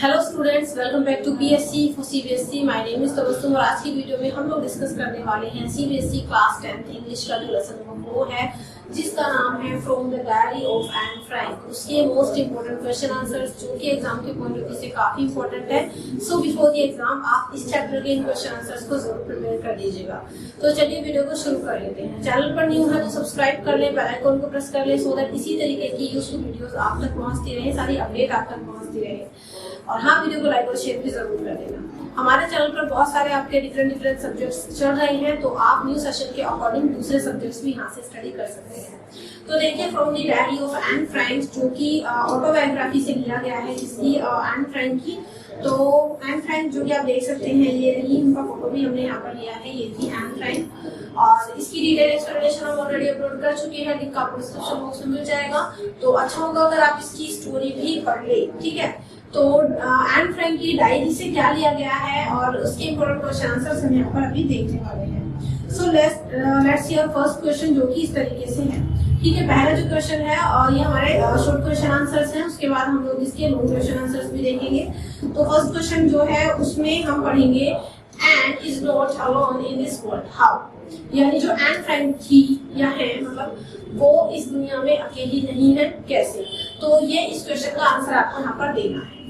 Hello students, welcome back to PSC for CBSE. My name is Tabassum और आज की video में हम लोग डिस्कस करने वाले हैं सीबीएसई क्लास 10th इंग्लिश का जो लेसन नंबर 4 है, जिसका नाम है from the diary of Anne Frank. उसके मोस्ट इंपोर्टेंट क्वेश्चन आंसर्स जो कि एग्जाम के पॉइंट ऑफ व्यू से काफी इंपॉर्टेंट है। सो बिफोर द एग्जाम आप इस चैप्टर के इन क्वेश्चन आंसर्स को जरूर प्रिपेयर कर लीजिएगा। तो चलिए वीडियो को शुरू कर लेते हैं। चैनल पर न्यू है तो सब्सक्राइब कर ले, बेल आइकन को प्रेस कर ले सो दैट इसी तरीके की यूजफुल वीडियोस आप तक पहुंचती रहे, सारी अपडेट आप तक पहुंचती रहे। और हाँ, वीडियो को लाइक और शेयर भी जरूर कर देना। हमारे चैनल पर बहुत सारे आपके डिफरेंट सब्जेक्ट्स चल रहे हैं, तो आप न्यू सेशन के अकॉर्डिंग दूसरे सब्जेक्ट्स भी यहाँ से स्टडी कर सकते हैं। तो देखिए, from the diary of Anne Frank, जो कि ऑटोबायोग्राफी से लिया गया है इसकी एन फ्रैंक की। तो एन फ्रैंक जो कि आप देख सकते हैं, ये रही, उनका फोटो भी हमने यहाँ पर लिया है, ये थी एन फ्रैंक। और इसकी डिटेल एक्सप्लेनेशन हम ऑलरेडी अपलोड कर चुके हैं, लिंक आपको डिस्क्रिप्शन बॉक्स में मिल जाएगा। तो अच्छा होगा अगर आप इसकी स्टोरी भी पढ़ ले, ठीक है। तो एन फ्रैंक की डायरी से क्या लिया गया है और उसके इंपॉर्टेंट क्वेश्चन आंसर्स हम यहाँ पर अभी देखने वाले हैं। So let's see our first question, जो कि इस तरीके से है, ठीक है। पहला जो क्वेश्चन है और ये हमारे शॉर्ट क्वेश्चन आंसर्स हैं, उसके बाद हम लोग इसके लॉन्ग क्वेश्चन आंसर्स भी देखेंगे। तो फर्स्ट क्वेश्चन जो है उसमें हम पढ़ेंगे Anne is not alone in this world how, यानी जो एन फ्रैंक थी या है, मतलब वो इस दुनिया में अकेली नहीं है, कैसे। तो ये इस क्वेश्चन का आंसर आपको यहाँ पर देना है।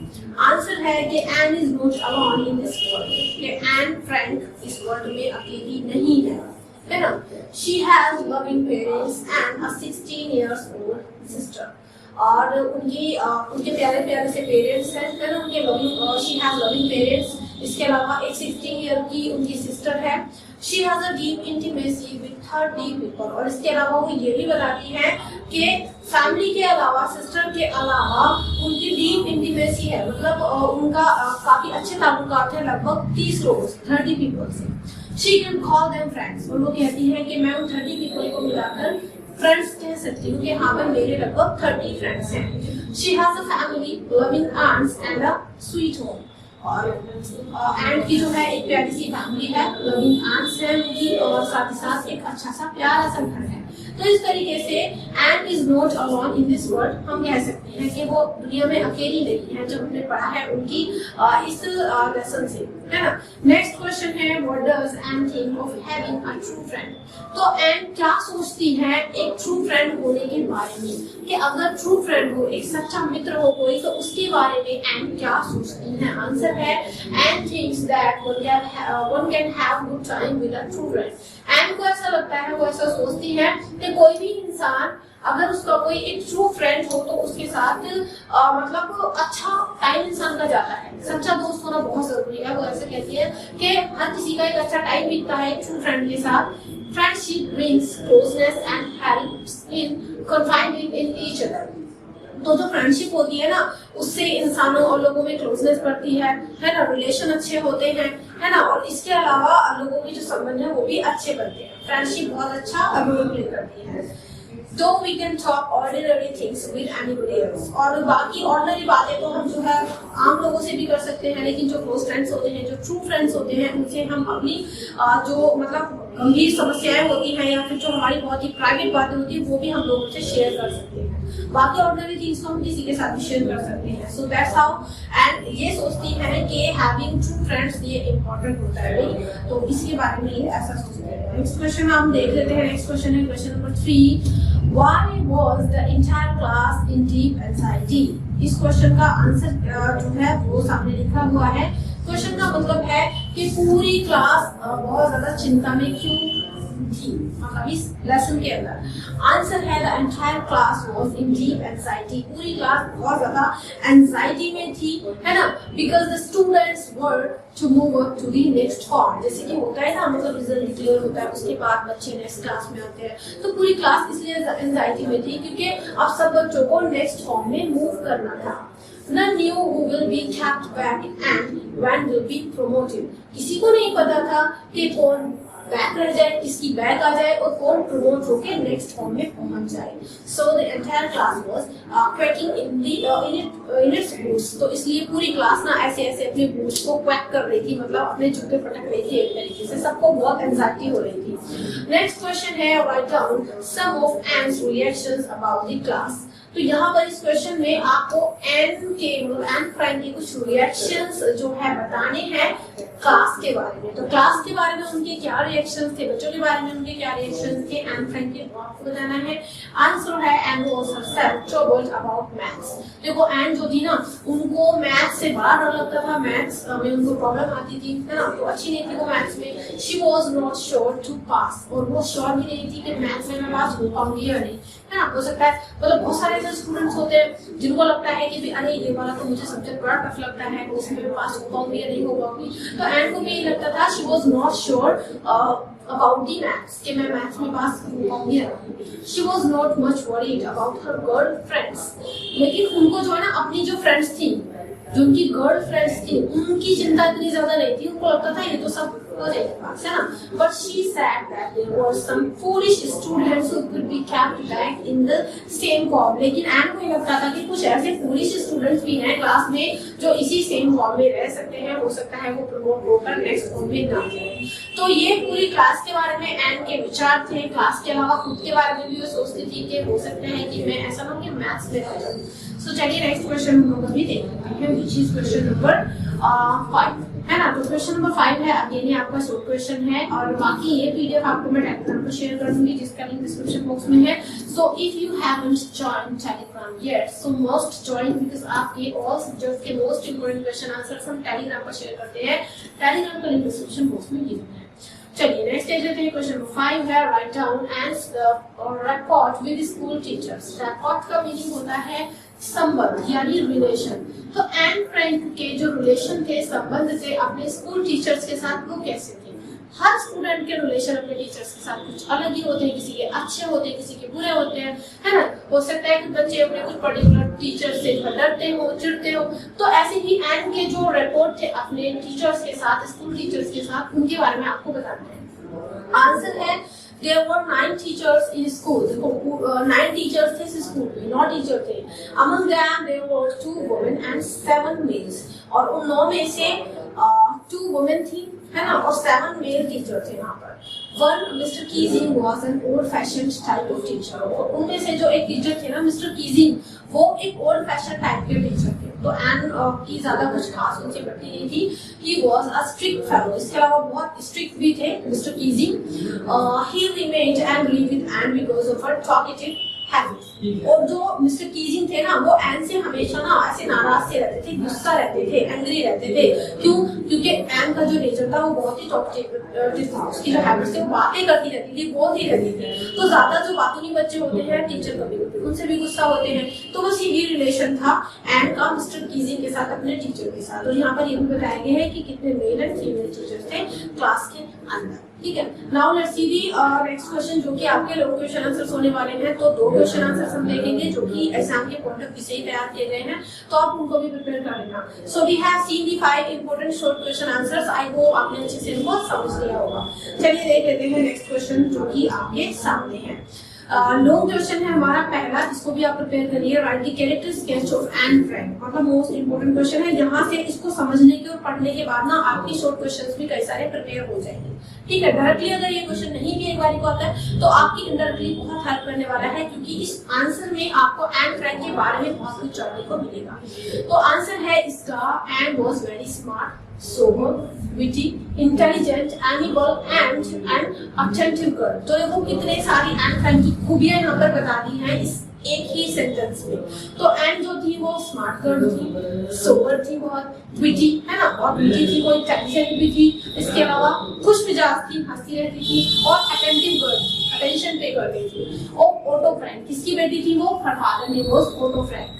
आंसर है कि Anne is not alone in this world, कि एन फ्रैंक इस वर्ल्ड में अकेली नहीं है ना। She has loving parents and a 16 years old sister. और उनके प्यारे प्यारे से पेरेंट्स हैं, है ना। उनके loving, she has loving parents. इसके अलावा एक 16 ईयर की उनकी सिस्टर है। She has a deep intimacy with 30 people। और इसके अलावा वो ये भी बताती है कि फैमिली के अलावा, सिस्टर के अलावा उनकी डीप इंटीमेसी है, मतलब उनका काफी अच्छे ताल्लुकात है लगभग 30 लोगों से, 30 people से। She can call them friends. और वो कहती है कि मैं उन 30 people को मिलाकर फ्रेंड्स कह सकती हूँ कि हाँ भाई, मेरे लगभग 30 फ्रेंड्स हैं। She has a family, loving aunts and a sweet home. और एंड की जो है एक प्यारी सी फैमिली है, लविंग आंट्स है उनकी, और साथ ही साथ एक अच्छा सा प्यारा सा घर है। तो इस तरीके से and is not alone in this world, हम कह सकते हैं कि वो दुनिया में अकेली नहीं है, जो हमने पढ़ा है उनकी इस लेसन से, है ना। नेक्स्ट क्वेश्चन है, what does N think of having a true friend. तो एन क्या सोचती है एक ट्रू फ्रेंड होने के बारे में, कि अगर ट्रू फ्रेंड हो, एक सच्चा मित्र हो कोई, तो उसके बारे में एन क्या सोचती है। आंसर है, Anne thinks that one can have good time with a true friend. Anne को ऐसा लगता है, वो ऐसा सोचती है कि कोई भी इंसान अगर उसका कोई एक ट्रू फ्रेंड हो तो उसके साथ मतलब अच्छा टाइम इंसान का जाता है। सच्चा दोस्त होना बहुत जरूरी है। वो ऐसे कहती है कि हर किसी का एक अच्छा टाइम बीतता है ट्रू फ्रेंड के साथ। Friendship brings closeness and helps in confiding in each other. तो जो फ्रेंडशिप होती है ना, उससे इंसानों और लोगों में क्लोजनेस बढ़ती है ना, रिलेशन अच्छे होते हैं, है ना। और इसके अलावा लोगों के जो संबंध है वो भी अच्छे बनते हैं। फ्रेंडशिप बहुत अच्छा रोल प्ले करती है। तो we can talk ordinary things with anybody else. और बाकी ऑर्डिनरी बातें तो हम जो है आम लोगों से भी कर सकते हैं, लेकिन जो क्लोज फ्रेंड्स होते हैं, जो ट्रू फ्रेंड्स होते हैं, उनसे हम अपनी जो मतलब गंभीर समस्याएं होती हैं या फिर जो हमारी बहुत ही प्राइवेट बातें होती है, वो भी हम लोगों से शेयर कर सकते हैं। बाकी ऑर्डिनरी थिंग्स तो हम किसी के साथ भी शेयर कर सकते हैं। सो दैट्स हाउ एंड ये सोचती है कि हैविंग ट्रू फ्रेंड्स ये इम्पोर्टेंट होता है भाई, तो इसके बारे में ये ऐसा सोचते हैं। नेक्स्ट क्वेश्चन हम देख लेते हैं। नेक्स्ट क्वेश्चन है question number 3, Why was the entire class in deep anxiety? इस क्वेश्चन का आंसर जो है वो सामने लिखा हुआ है। क्वेश्चन का मतलब है कि पूरी क्लास बहुत ज्यादा चिंता में क्यों थी, मतलब इस लेसन के अंदर। आंसर है, the entire class was in deep anxiety. पूरी क्लास बहुत ज्यादा एंजाइटी में थी, है ना, because the students were to move up to the next form. जैसे कि होता है ना, मतलब रिजल्ट डिक्लेयर होता है, उसके बाद बच्चे नेक्स्ट क्लास में आते हैं। तो पूरी क्लास इसलिए एंजाइटी में थी क्योंकि अब सब बच्चों को नेक्स्ट फॉर्म में मूव करना था। None knew who will be kept back and when will be promoted. किसी को नहीं पता था कि कौन बैक रह जाए, किसकी बैक आ जाए और कौन प्रमोट होके नेक्स्ट फॉर्म में पहुंच जाए। So the entire class was quaking in its boots. तो इसलिए पूरी क्लास ना ऐसे ऐसे अपने बूट्स को क्वैक कर रही थी, मतलब अपने जूते पटक रही थी एक तरीके से। सबको बहुत एंजाइटी हो रही थी। नेक्स्ट क्वेश्चन है, write down some of Anne's reactions about the class. तो यहाँ पर इस क्वेश्चन में आपको एन फ्रैंक के कुछ रिएक्शंस जो है बताने हैं क्लास के बारे में। तो क्लास के बारे में उनके क्या रिएक्शंस थे, बच्चों के बारे में उनके क्या रिएक्शंस थे, एन फ्रैंक के आपको बताना है। आंसर है Anne was herself troubled about maths। देखो एन जो थी ना, उनको मैथ्स से बड़ा डर लगता था, मैथ्स में उनको प्रॉब्लम आती थी, है ना, तो अच्छी नहीं थी वो मैथ्स में। She was not sure to pass, और वो श्योर भी नहीं थी कि मैथ्स में मैं पास हो पाऊंगी या नहीं, है ना। हो सकता है मतलब बहुत सारे ऐसे स्टूडेंट्स होते हैं जिनको लगता है कि अरे ये वाला तो मुझे सब्जेक्ट बड़ा टफ लगता है, तो उसमें मैं पास हो पाऊंगी या नहीं हो पाऊंगी। तो एंड को भी यही लगता था, she was not sure about the maths, कि मैं मैथ्स में पास हो पाऊंगी या नहीं। She was not much worried about her girl friends, लेकिन उनको जो है ना अपनी जो फ्रेंड्स थी, जो उनकी गर्ल फ्रेंड्स थी, उनकी चिंता इतनी ज्यादा नहीं थी, उनको लगता था ये तो सब हो जाएगा पास, है ना। But she said that there were some foolish students who could be kept back in the same form, लेकिन एंड को ये लगता था कि कुछ ऐसे फूलिश स्टूडेंट्स भी हैं क्लास में जो इसी सेम फॉर्म में रह सकते हैं, हो सकता है वो प्रमोट होकर नेक्स्ट फॉर्म में ना जाए। तो ये पूरी क्लास के बारे में एंड के विचार थे। क्लास के अलावा खुद के बारे में भी वो सोचती थी कि हो सकता है कि मैं ऐसा ना कि मैथ्स में रह जाऊं। सो चलिए नेक्स्ट क्वेश्चन हम लोग अभी देखते हैं, व्हिच इज क्वेश्चन नंबर 5, है ना। तो क्वेश्चन नंबर 5 है, अगेन ये आपका शॉर्ट क्वेश्चन है, और बाकी ये पीडीएफ आपको मैं टेलीग्राम पर शेयर कर दूंगी, जिसका लिंक डिस्क्रिप्शन बॉक्स में है। So if you haven't joined Telegram yet, so must join, because आपके ऑल सब्जेक्ट्स के मोस्ट इंपोर्टेंट क्वेश्चन आंसर्स हम टेलीग्राम पर शेयर करते हैं। टेलीग्राम का लिंक डिस्क्रिप्शन बॉक्स में गिवन है। चलिए नेक्स्ट देख लेते हैं। क्वेश्चन नंबर 5 है, write down and report with school teachers. Report का मीनिंग होता है संबंध यानी रिलेशन। तो एन फ्रैंक के जो रिलेशन थे, संबंध थे अपने स्कूल टीचर्स के साथ, वो कैसे थे। हर स्टूडेंट के रिलेशन अपने टीचर्स के साथ कुछ अलग ही होते हैं, किसी के अच्छे होते हैं, किसी के बुरे होते हैं, है ना। हो सकता है कि बच्चे अपने कुछ पर्टिकुलर टीचर से डरते हो, चिढ़ते हो। तो ऐसे ही एन के जो रिपोर्ट थे अपने टीचर्स के साथ, स्कूल टीचर्स के साथ, उनके बारे में आपको बताना है। आंसर है there were 9 teachers in school। देखो 9 टीचर्स थे इस स्कूल में, 9 टीचर थे। among them there were 2 women and 7 males। और उन 9 में से 2 women थी, है ना, और 7 मेल टीचर थे यहाँ पर। One Mr. Keezing was an old-fashioned type of teacher। उनमें से जो एक टीचर थे ना, मिस्टर कीजिंग, वो एक ओल्ड फैशन टाइप के टीचर थे। तो एन की ज्यादा कुछ खास उनसे बढ़ती नहीं थी। He was a strict fellow। इसके अलावा बहुत स्ट्रिक्ट भी थे mister Keesing. He remained angry with Anne because of her talkative habits। और जो मिस्टर कीजिंग थे ना, वो एन से हमेशा ना ऐसे नाराज से रहते थे, गुस्सा रहते थे, एंग्री रहते थे। क्यों? क्योंकि एन का जो नेचर था वो बहुत ही टॉकटिव था। उसकी जो हैबिट्स थी, वो बातें करती रहती थी, बोलती रहती थी। तो ज्यादा जो बातूनी बच्चे होते हैं, टीचर कभी होते हैं, उनसे भी गुस्सा होते हैं। तो बस यही रिलेशन था एन का मिस्टर कीजिंग के साथ, अपने टीचर के साथ। और यहाँ पर ये भी बताया गया है कि कितने मेल एंड फीमेल टीचर्स थे क्लास के अंदर। ठीक है, now let's see the next question, जो कि आपके लोग क्वेश्चन आंसर्स होने वाले हैं। तो 2 क्वेश्चन आंसर्स हम देखेंगे जो कि एग्जाम के पॉइंट ऑफ व्यू से ही तैयार किए गए हैं, तो आप उनको भी प्रिपेयर कर लेना। So we have seen the 5 important short question answers. I hope आपने अच्छे से इनको समझ लिया होगा। चलिए देख लेते हैं नेक्स्ट क्वेश्चन जो कि आपके सामने है। लॉन्ग क्वेश्चन है हमारा पहला, जिसको भी आप प्रिपेयर करिए। Right the character sketch of Anne Frank, मतलब मोस्ट इंपोर्टेंट क्वेश्चन है, जहां से इसको समझने के और पढ़ने के बाद ना आपकी शॉर्ट क्वेश्चंस भी कई सारे प्रिपेयर हो जाएंगे। ठीक है, डायरेक्टली अगर ये क्वेश्चन नहीं भी एक बार को आता है तो आपकी इनडायरेक्टली बहुत हेल्प करने वाला है, क्योंकि इस आंसर में आपको एन फ्रैंक के बारे में बहुत कुछ जानने को मिलेगा। तो आंसर है इसका, Anne was very smart, sober, witty, intelligent, amiable and an attentive girl। तो देखो कितने सारी एन फ्रैंक की खूबियां यहाँ पर बता दी हैं इस एक ही सेंटेंस में। तो एन जो थी वो स्मार्ट गर्ल थी, सोबर थी बहुत, विटी, है ना, और विटी थी, वो इंटेलिजेंट भी थी, इसके अलावा खुश मिजाज थी, हंसती रहती थी, और अटेंटिव गर्ल थी, अटेंशन पे करती थी। और ऑटो फ्रैंक, किसकी बेटी थी वो? Her father name was auto Frank.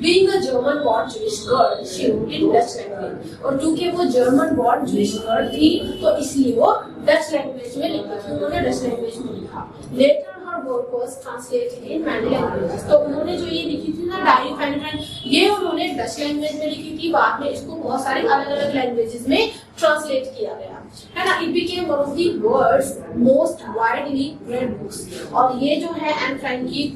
Being a German born Jewish girl, she wrote in Dutch language। और क्योंकि वो जर्मन born Jewish girl थी, तो इसलिए वो डच लैंग्वेज में लिखी थी, उन्होंने डच लैंग्वेज में लिखा। Later her work was translated in many languages। तो उन्होंने जो ये लिखी थी ना डायरी फाइन फ्रेंड, ये उन्होंने डच लैंग्वेज में लिखी थी, बाद में इसको बहुत सारे अलग अलग लैंग्वेजेस में ट्रांसलेट किया गया, है ना। It became one of the world's most widely read books। और ये जो है एन फ्रैंक की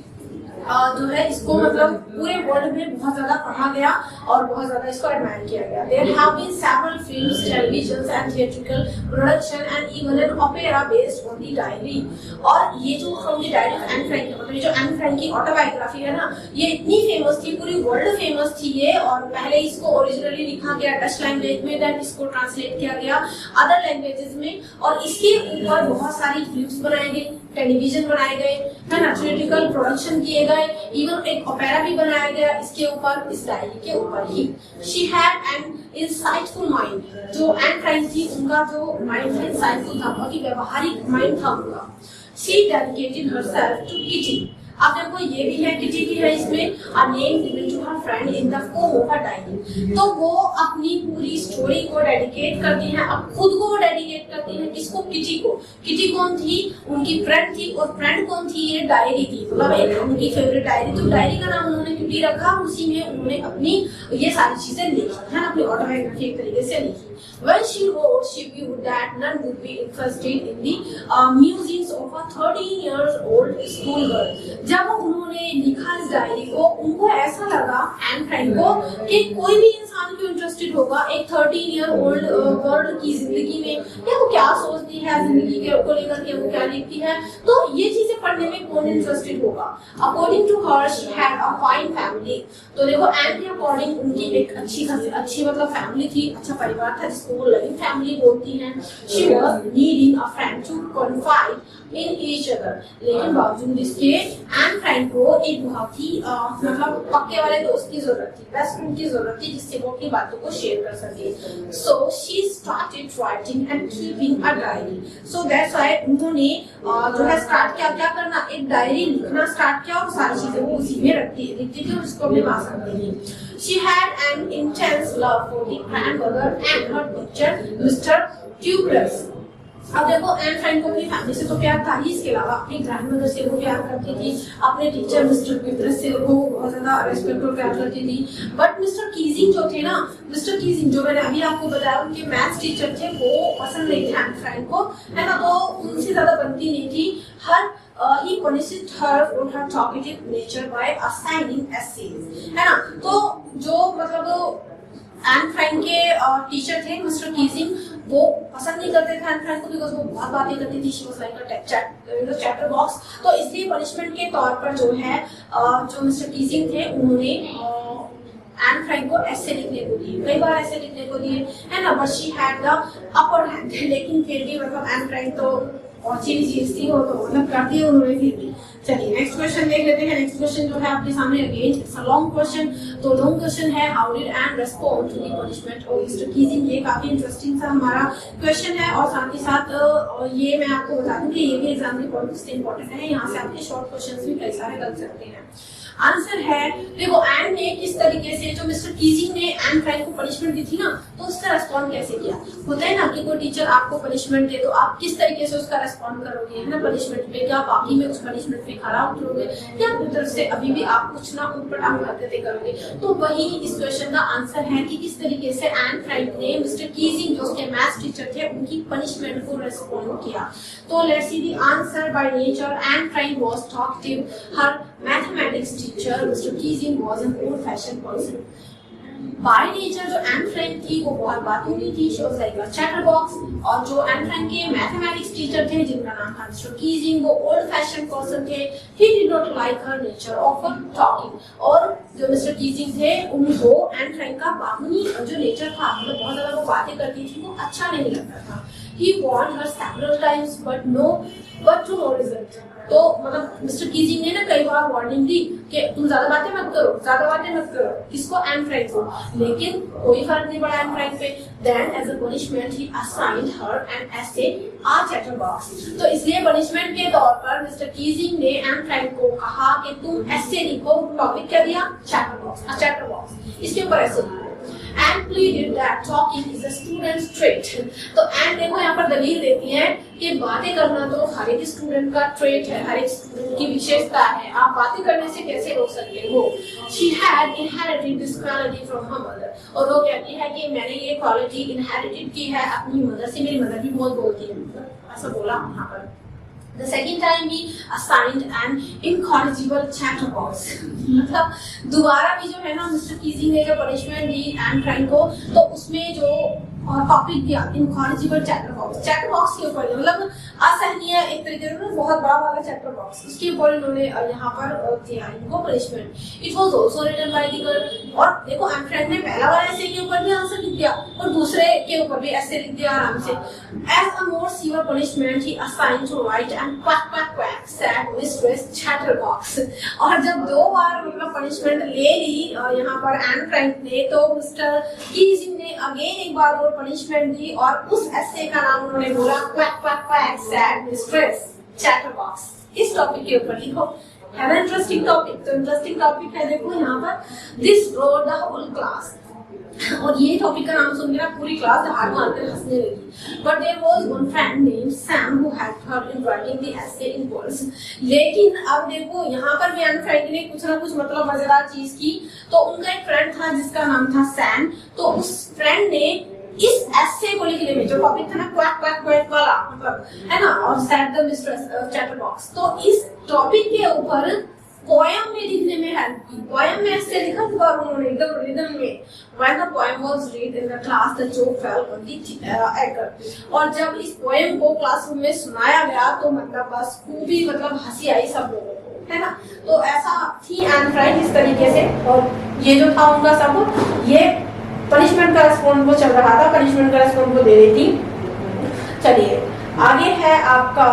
जो है इसको मतलब पूरे वर्ल्ड में बहुत ज्यादा पढ़ा गया और बहुत ज्यादा इसको एडमायर किया गया। There have been several films, televisions and theatrical production and even an opera based on the diary। और ये जो From the Diary of Anne Frank, मतलब ये जो एन फ्रैंक की ऑटोबायोग्राफी है ना, ये इतनी फेमस थी, पूरी वर्ल्ड फेमस थी ये। और पहले इसको ओरिजिनली लिखा गया डच लैंग्वेज में, देन इसको ट्रांसलेट किया गया अदर लैंग्वेजेस में, और इसके ऊपर बहुत सारी फिल्म्स बनाई गई, टेलीविजन बनाए गए, है ना, थिएट्रिकल प्रोडक्शन किए गए, इवन एक ओपेरा भी बनाया गया इसके ऊपर, इस डायरी के ऊपर ही। She had an insightful mind, जो एन फ्रैंक थी उनका जो माइंड था इंसाइटफुल था, बहुत ही व्यवहारिक माइंड था उनका। She dedicated herself to Kitty. अब देखो ये भी है, किटी भी है इसमें, a name given to her friend in the form of a diary। तो वो अपनी पूरी स्टोरी को डेडिकेट करती हैं, अब खुद को वो डेडिकेट करती हैं, किसको? किटी को। किटी कौन थी? उनकी फ्रेंड थी, और फ्रेंड कौन थी? ये डायरी थी, मतलब एक उनकी फेवरेट डायरी। तो डायरी का नाम उन्होंने किटी रखा, उसी में उन्होंने अपनी ये सारी चीजें लिखी है, अपनी ऑटोबायोग्राफी एक तरीके से लिखी। When she wrote, she viewed that none would be interested in the musings of a 13-year-old schoolgirl। जब उन्होंने लिखा इस डायरी को, उनको ऐसा लगा एन फ्रैंक को कि कोई भी इंसान क्यों इंटरेस्टेड होगा एक 13-year-old गर्ल की जिंदगी में, या वो क्या सोचती है जिंदगी के को लेकर के, वो क्या लिखती है, तो ये चीजें पढ़ने में कौन इंटरेस्टेड होगा। According to her she had a fine family. तो देखो एन के अकॉर्डिंग उनकी एक अच्छी मतलब फैमिली थी, अच्छा परिवार था, जिसको वो लविंग फैमिली बोलती हैं। She was needing a friend to confide in each other. लेकिन बावजूद इसके एन फ्रैंक को एक बहुत ही मतलब पक्के वाले दोस्त की जरूरत थी, बेस्ट फ्रेंड की जरूरत थी, जिससे वो अपनी बातों को शेयर कर सके। So she started writing and keeping a diary. So that's why उन्होंने जो है स्टार्ट किया, क्या करना, एक डायरी लिखना स्टार्ट किया, और सारी चीजें वो उसी में लिखती थी और उसको अपने पास रखती थी। She had an intense love for the grandmother and her teacher, Mr. Tubers। अब देखो एन फ्रैंक को अपनी फैमिली से तो प्यार था ही, इसके अलावा अपनी ग्रैंडमदर से वो प्यार करती थी, अपने टीचर मिस्टर क्यूब्रस से वो बहुत ज्यादा रेस्पेक्ट और प्यार करती थी। बट मिस्टर कीजिंग जो थे ना, मिस्टर कीजिंग जो मैंने अभी आपको बताया, उनके मैथ्स टीचर थे, वो पसंद नहीं थे एन फ्रैंक को, है ना, तो उनसे ज्यादा बनती नहीं थी। हर he punished her for her talkative nature by assigning essays, है ना। तो जो मतलब एन फ्रैंक के टीचर थे मिस्टर कीजिंग, वो पसंद नहीं करते थे एन फ्रैंक को, बिकॉज वो बहुत बातें करती थी, she was like a chatter box. तो इसलिए पनिशमेंट के तौर पर जो है जो मिस्टर कीजिंग थे, उन्होंने एन फ्रैंक को ऐसे लिखने को दिए, कई बार ऐसे लिखने को दिए, है ना। But she had the upper hand, लेकिन फिर भी मतलब एन फ्रैंक तो और चीज थी, वो तो मतलब करती है उन्होंने फिर भी। चलिए नेक्स्ट क्वेश्चन देख लेते हैं। नेक्स्ट क्वेश्चन जो है आपके सामने again it's a long question. तो लॉन्ग क्वेश्चन है, how did Anne respond to the punishment of mister Keesing. ये काफी इंटरेस्टिंग सा हमारा क्वेश्चन है, और साथ ही साथ ये मैं आपको बता दूं कि ये भी एग्जाम में बहुत इंपॉर्टेंट है, यहाँ से आपके शॉर्ट क्वेश्चन भी कई सारे बन सकते हैं। आंसर है, देखो एन ने किस तरीके से, जो मिस्टर कीजिंग ने एन फ्रैंक को पनिशमेंट दी थी ना, तो उसका रेस्पॉन्ड कैसे किया। होता है ना कि कोई टीचर आपको पनिशमेंट दे, तो आप किस तरीके से उसका रेस्पॉन्ड करोगे, है ना, पनिशमेंट पे। क्या बाकी में उस पनिशमेंट पे खरा उतरोगे, या अपनी तरफ से अभी भी आप कुछ ना ऊट-पटांग हरकतें करोगे। तो वही इस क्वेश्चन का आंसर है कि किस तरीके से एन फ्रैंक ने मिस्टर कीजिंग, जो उसके मैथ्स टीचर थे, उनकी पनिशमेंट को रेस्पॉन्ड किया। तो let's see the answer. By nature Anne Frank was talkative, her mathematics teacher mister Keesing was an old fashion person. By nature जो एन फ्रैंक थी वो बहुत बातों की थी, she was like a chatterbox. और जो एन फ्रैंक के मैथमेटिक्स टीचर थे, जिनका नाम था मिस्टर कीजिंग, वो ओल्ड फैशन पर्सन थे। He did not like her nature of talking. और जो मिस्टर कीजिंग थे, उनको एन फ्रैंक का बातूनी जो नेचर था, मतलब बहुत ज्यादा वो बातें करती थी, वो अच्छा नहीं लगता था। He warned her several times, but to no result। तो मतलब मिस्टर कीजिंग ने ना कई बार वार्निंग दी कि तुम ज्यादा बातें मत करो, किसको, एन फ्रैंक को, लेकिन कोई फर्क नहीं पड़ा एन फ्रैंक पे। Then as a punishment he assigned her an essay, a chatterbox। तो इसलिए पनिशमेंट के तौर पर मिस्टर कीजिंग ने एन फ्रैंक को कहा कि तुम ऐसे लिखो, टॉपिक क्या दिया, चैटरबॉक्स, इसके ऊपर ऐसे लिखो। And pleaded that talking is a student's trait। तो एंड देखो यहाँ पर दलील देती है कि बातें करना तो हर एक स्टूडेंट का ट्रेट है, हर एक स्टूडेंट की विशेषता है, आप बातें करने से कैसे रोक सकते हो। She had inherited this quality from her mother। और वो कहती है कि मैंने ये क्वालिटी इनहेरिटेड की है अपनी मदर से, मेरी मदर भी बहुत बोलती है, ऐसा बोला यहाँ पर। The second time he assigned an incorrigible chatterbox. मतलब दोबारा भी जो है ना मिस्टर कीजी ने जो पनिशमेंट दी एंड फ्रैंक को, तो उसमें जो टॉपिक दिया इनकॉरिजिबल चैटरबॉक्स, चैटरबॉक्स के ऊपर मतलब असहनीय एक तरीके से बहुत बड़ा वाला चैटरबॉक्स, उसके ऊपर इन्होंने यहाँ पर दिया इनको punishment. It was also written by the girl. और देखो एंड फ्रैंक ने पहला वाला ऐसे के ऊपर भी आंसर लिख दिया और दूसरे के ऊपर भी ऐसे लिख दिया आराम से। As a more severe punishment he assigned to write an quack quack quack said mistress chatterbox. और जब 2 बार मतलब पनिशमेंट ले ली यहाँ पर एंड फ्रैंक ने, तो मिस्टर कीजी ने अगेन एक बार और पनिशमेंट दी और उस एसे का नाम उन्होंने बोला quack quack quack said mistress chatterbox. इस टॉपिक के ऊपर लिखो, है ना इंटरेस्टिंग टॉपिक। तो इंटरेस्टिंग टॉपिक है, देखो यहाँ पर this broad the whole class. और ये टॉपिक का नाम सुन के ना पूरी क्लास हाथ मारकर हंसने लगी। But there was one friend named Sam who helped her in writing the essay in words. लेकिन अब देखो यहाँ पर भी एन फ्रेंड ने कुछ ना कुछ मतलब मजेदार चीज की। तो उनका एक फ्रेंड था जिसका नाम था सैम। तो उस फ्रेंड ने इस एसे को लिखने में जो टॉपिक था ना क्वैक क्वैक क्वैक वाला मतलब है ना, और सैड द मिस्ट्रेस चैटरबॉक्स, तो इस टॉपिक के ऊपर पोएम में लिखने में हेल्प की। पोएम में ऐसे लिखा था उन्होंने एकदम रिदम में। When the poem was read in the class, the joke fell on the actor. और जब इस पोएम को क्लासरूम में सुनाया गया तो मतलब बस खूबी मतलब हंसी आई सब लोगों को, है ना। तो ऐसा थी एन फ्रैंक इस तरीके से। और ये जो था उनका सब ये पनिशमेंट का रेस्पॉन्ड वो चल रहा था, पनिशमेंट का रेस्पॉन्ड वो दे रही थी। चलिए आगे है आपका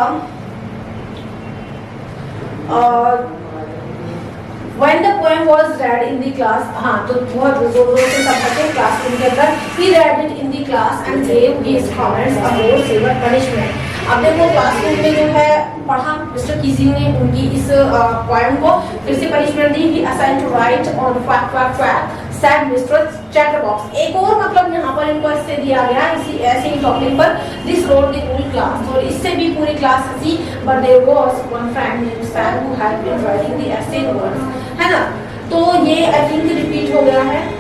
When the poem was read in the class, हाँ तो बहुत जोर से सब बच्चे क्लासरूम के अंदर he read it in the class and gave his comments a more severe punishment। अब देखो क्लासरूम में जो है पढ़ा मिस्टर कीजी ने उनकी इस पोएम को, फिर से punishment the. he assigned to write on quack quack quack sad mistress chatterbox. एक और मतलब यहाँ पर इनको इससे दिया गया इसी ऐसे ही टॉपिक पर this road the whole class, और इससे भी पूरी क्लास हंसी। But there was one friend named Sam who helped in writing the essay in words, है ना। तो ये आई थिंक रिपीट हो गया है।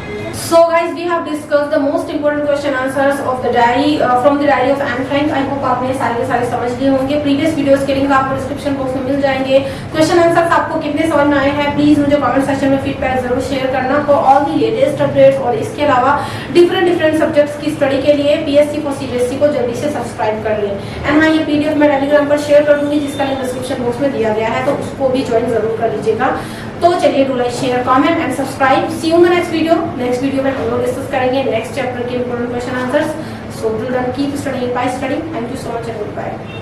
So guys, we have discussed the most important question answers of the diary from the diary of Anne Frank. I hope आपने सारे के सारे समझ लिए होंगे। प्रीवियस वीडियोस के लिंक आपको डिस्क्रिप्शन बॉक्स में मिल जाएंगे। क्वेश्चन आंसर्स आपको कितने समझ में आए हैं प्लीज मुझे कमेंट सेक्शन में फीडबैक जरूर शेयर करना। For all the latest updates और इसके अलावा डिफरेंट सब्जेक्ट्स की स्टडी के लिए PSC फॉर CBSE को जल्दी से सब्सक्राइब कर लें। एंड हाँ, ये PDF मैं टेलीग्राम पर शेयर कर दूंगी जिसका लिंक डिस्क्रिप्शन बॉक्स में दिया गया है, तो उसको भी ज्वाइन जरूर कर लीजिएगा। तो चलिए do like share comment and subscribe. See you in the next video. Next video में हम लोग डिस्कस करेंगे नेक्स्ट चैप्टर के important question answers. So till then keep studying bye studying. Thank you so much and good bye.